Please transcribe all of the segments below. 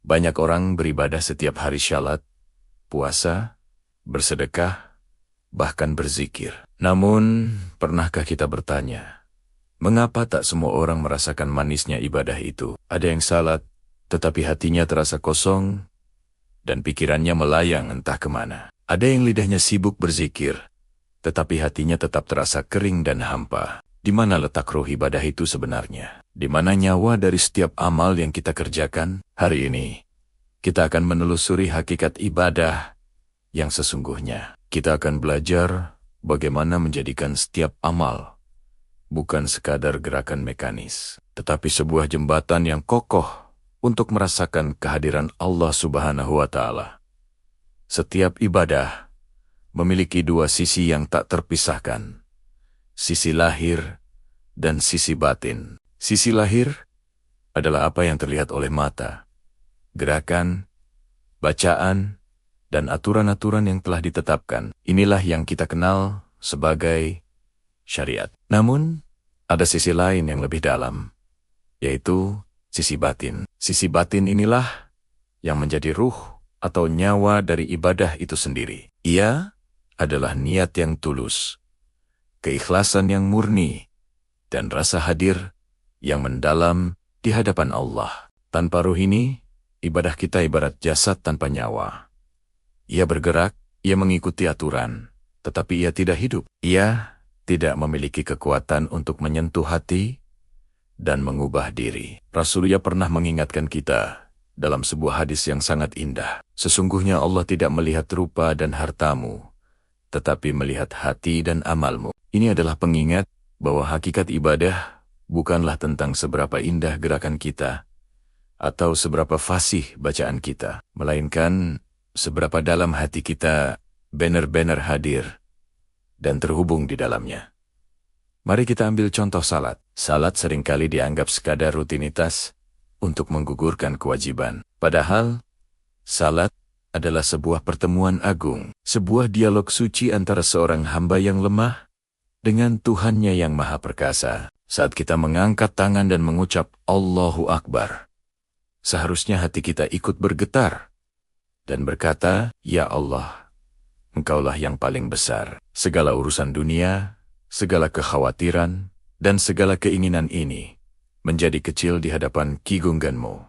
Banyak orang beribadah setiap hari syalat, puasa, bersedekah, bahkan berzikir. Namun, pernahkah kita bertanya, mengapa tak semua orang merasakan manisnya ibadah itu? Ada yang salat, tetapi hatinya terasa kosong, dan pikirannya melayang entah kemana. Ada yang lidahnya sibuk berzikir, tetapi hatinya tetap terasa kering dan hampa. Di mana letak roh ibadah itu sebenarnya? Di mana nyawa dari setiap amal yang kita kerjakan? Hari ini, kita akan menelusuri hakikat ibadah yang sesungguhnya. Kita akan belajar bagaimana menjadikan setiap amal bukan sekadar gerakan mekanis, tetapi sebuah jembatan yang kokoh untuk merasakan kehadiran Allah Subhanahu wa Ta'ala. Setiap ibadah memiliki dua sisi yang tak terpisahkan, sisi lahir dan sisi batin. Sisi lahir adalah apa yang terlihat oleh mata, gerakan, bacaan, dan aturan-aturan yang telah ditetapkan. Inilah yang kita kenal sebagai syariat. Namun, ada sisi lain yang lebih dalam, yaitu sisi batin. Sisi batin inilah yang menjadi ruh atau nyawa dari ibadah itu sendiri. Ia adalah niat yang tulus, keikhlasan yang murni, dan rasa hadir yang mendalam di hadapan Allah. Tanpa ruh ini, ibadah kita ibarat jasad tanpa nyawa. Ia bergerak, ia mengikuti aturan, tetapi ia tidak hidup. Ia tidak memiliki kekuatan untuk menyentuh hati dan mengubah diri. Rasulullah pernah mengingatkan kita dalam sebuah hadis yang sangat indah. Sesungguhnya Allah tidak melihat rupa dan hartamu, tetapi melihat hati dan amalmu. Ini adalah pengingat bahwa hakikat ibadah bukanlah tentang seberapa indah gerakan kita atau seberapa fasih bacaan kita, melainkan seberapa dalam hati kita benar-benar hadir dan terhubung di dalamnya. Mari kita ambil contoh salat. Salat seringkali dianggap sekadar rutinitas untuk menggugurkan kewajiban. Padahal, salat adalah sebuah pertemuan agung, sebuah dialog suci antara seorang hamba yang lemah dengan Tuhannya yang Maha Perkasa. Saat kita mengangkat tangan dan mengucap Allahu Akbar, seharusnya hati kita ikut bergetar dan berkata, Ya Allah, Engkaulah yang paling besar. Segala urusan dunia, segala kekhawatiran, dan segala keinginan ini menjadi kecil di hadapan Ki-Gungganmu.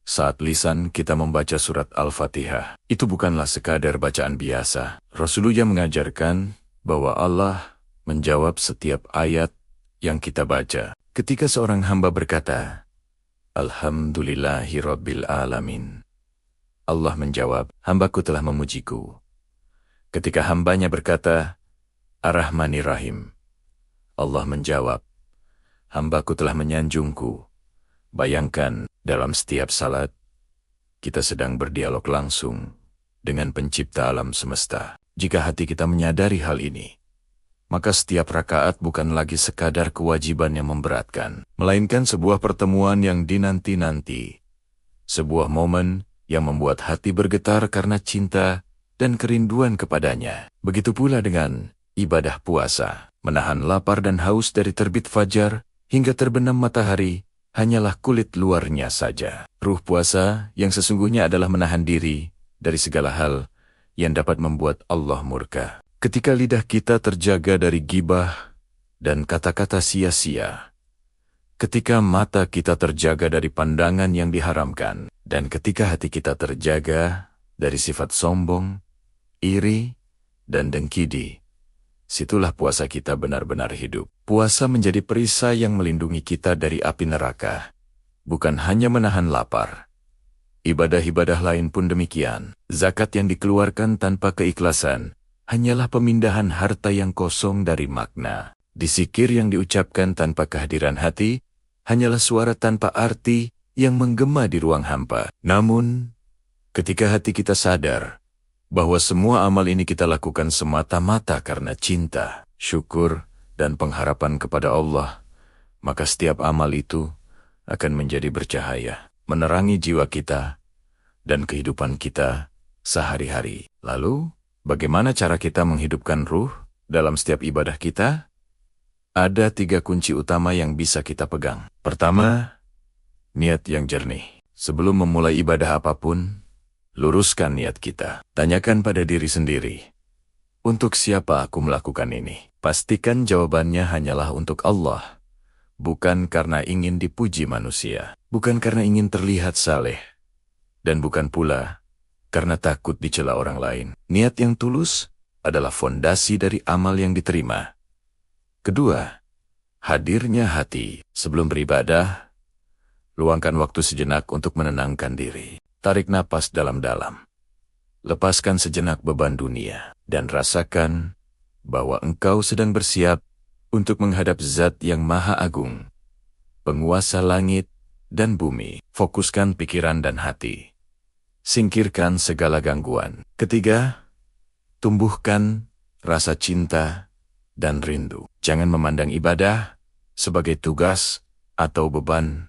Saat lisan kita membaca surat Al-Fatihah, itu bukanlah sekadar bacaan biasa. Rasulullah mengajarkan bahwa Allah menjawab setiap ayat yang kita baca. Ketika seorang hamba berkata, Alhamdulillahirabbil alamin, Allah menjawab, hambaku telah memujiku. Ketika hambanya berkata, Ar-Rahmanir-Rahim, Allah menjawab, hambaku telah menyanjungku. Bayangkan, dalam setiap salat, kita sedang berdialog langsung dengan pencipta alam semesta. Jika hati kita menyadari hal ini, maka setiap rakaat bukan lagi sekadar kewajiban yang memberatkan, melainkan sebuah pertemuan yang dinanti-nanti. Sebuah momen yang membuat hati bergetar karena cinta dan kerinduan kepadanya. Begitu pula dengan ibadah puasa. Menahan lapar dan haus dari terbit fajar hingga terbenam matahari hanyalah kulit luarnya saja. Ruh puasa yang sesungguhnya adalah menahan diri dari segala hal yang dapat membuat Allah murka. Ketika lidah kita terjaga dari gibah dan kata-kata sia-sia, ketika mata kita terjaga dari pandangan yang diharamkan, dan ketika hati kita terjaga dari sifat sombong, iri, dan dengki, situlah puasa kita benar-benar hidup. Puasa menjadi perisai yang melindungi kita dari api neraka, bukan hanya menahan lapar. Ibadah-ibadah lain pun demikian. Zakat yang dikeluarkan tanpa keikhlasan hanyalah pemindahan harta yang kosong dari makna. Zikir yang diucapkan tanpa kehadiran hati hanyalah suara tanpa arti yang menggema di ruang hampa. Namun, ketika hati kita sadar bahwa semua amal ini kita lakukan semata-mata karena cinta, syukur, dan pengharapan kepada Allah, maka setiap amal itu akan menjadi bercahaya, menerangi jiwa kita dan kehidupan kita sehari-hari. Lalu, bagaimana cara kita menghidupkan ruh dalam setiap ibadah kita? Ada 3 kunci utama yang bisa kita pegang. Pertama, niat yang jernih. Sebelum memulai ibadah apapun, luruskan niat kita. Tanyakan pada diri sendiri, untuk siapa aku melakukan ini? Pastikan jawabannya hanyalah untuk Allah. Bukan karena ingin dipuji manusia, bukan karena ingin terlihat saleh, dan bukan pula karena takut dicela orang lain. Niat yang tulus adalah fondasi dari amal yang diterima. Kedua, hadirnya hati. Sebelum beribadah, luangkan waktu sejenak untuk menenangkan diri. Tarik napas dalam-dalam. Lepaskan sejenak beban dunia, dan rasakan bahwa engkau sedang bersiap untuk menghadap Zat yang Maha Agung, penguasa langit dan bumi. Fokuskan pikiran dan hati. Singkirkan segala gangguan. Ketiga, tumbuhkan rasa cinta dan rindu. Jangan memandang ibadah sebagai tugas atau beban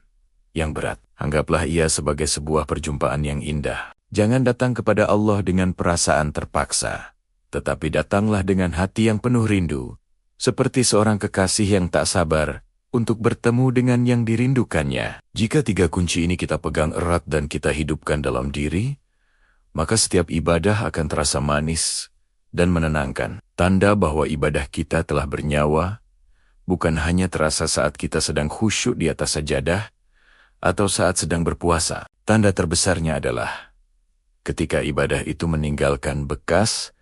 yang berat. Anggaplah ia sebagai sebuah perjumpaan yang indah. Jangan datang kepada Allah dengan perasaan terpaksa, tetapi datanglah dengan hati yang penuh rindu, seperti seorang kekasih yang tak sabar untuk bertemu dengan yang dirindukannya. Jika tiga kunci ini kita pegang erat dan kita hidupkan dalam diri, maka setiap ibadah akan terasa manis dan menenangkan. Tanda bahwa ibadah kita telah bernyawa, bukan hanya terasa saat kita sedang khusyuk di atas sajadah, atau saat sedang berpuasa. Tanda terbesarnya adalah ketika ibadah itu meninggalkan bekas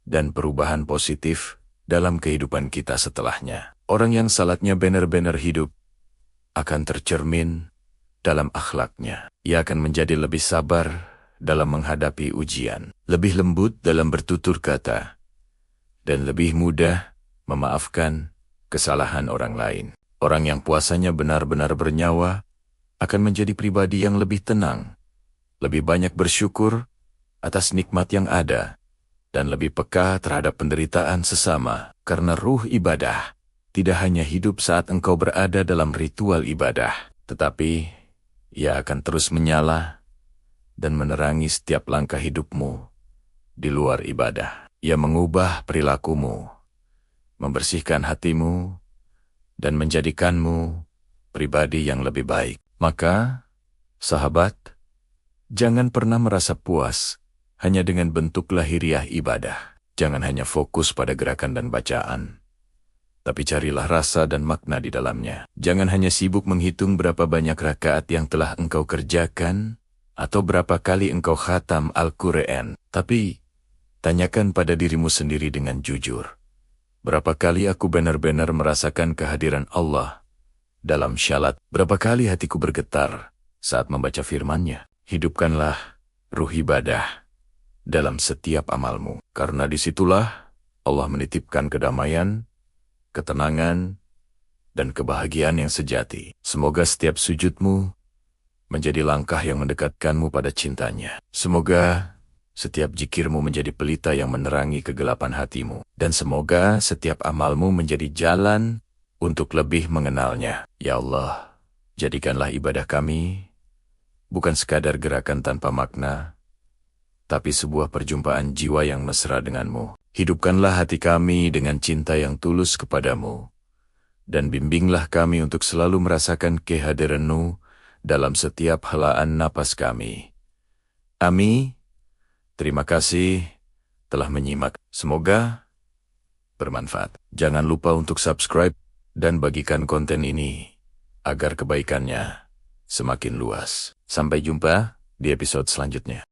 dan perubahan positif dalam kehidupan kita setelahnya. Orang yang salatnya benar-benar hidup akan tercermin dalam akhlaknya. Ia akan menjadi lebih sabar dalam menghadapi ujian, lebih lembut dalam bertutur kata, dan lebih mudah memaafkan kesalahan orang lain. Orang yang puasanya benar-benar bernyawa akan menjadi pribadi yang lebih tenang, lebih banyak bersyukur atas nikmat yang ada, dan lebih peka terhadap penderitaan sesama. Karena ruh ibadah tidak hanya hidup saat engkau berada dalam ritual ibadah, tetapi ia akan terus menyala dan menerangi setiap langkah hidupmu di luar ibadah. Ia mengubah perilakumu, membersihkan hatimu, dan menjadikanmu pribadi yang lebih baik. Maka, sahabat, jangan pernah merasa puas hanya dengan bentuk lahiriah ibadah. Jangan hanya fokus pada gerakan dan bacaan, tapi carilah rasa dan makna di dalamnya. Jangan hanya sibuk menghitung berapa banyak rakaat yang telah engkau kerjakan, atau berapa kali engkau khatam Al-Quran, tapi tanyakan pada dirimu sendiri dengan jujur. Berapa kali aku benar-benar merasakan kehadiran Allah dalam syalat? Berapa kali hatiku bergetar saat membaca firman-Nya? Hidupkanlah ruh ibadah dalam setiap amalmu, karena disitulah Allah menitipkan kedamaian, ketenangan, dan kebahagiaan yang sejati. Semoga setiap sujudmu menjadi langkah yang mendekatkanmu pada cintanya. Semoga setiap jikirmu menjadi pelita yang menerangi kegelapan hatimu. Dan semoga setiap amalmu menjadi jalan untuk lebih mengenalnya. Ya Allah, jadikanlah ibadah kami bukan sekadar gerakan tanpa makna, tapi sebuah perjumpaan jiwa yang mesra denganmu. Hidupkanlah hati kami dengan cinta yang tulus kepadamu, dan bimbinglah kami untuk selalu merasakan kehadiran-Mu dalam setiap helaan napas kami. Amin. Terima kasih telah menyimak. Semoga bermanfaat. Jangan lupa untuk subscribe dan bagikan konten ini agar kebaikannya semakin luas. Sampai jumpa di episode selanjutnya.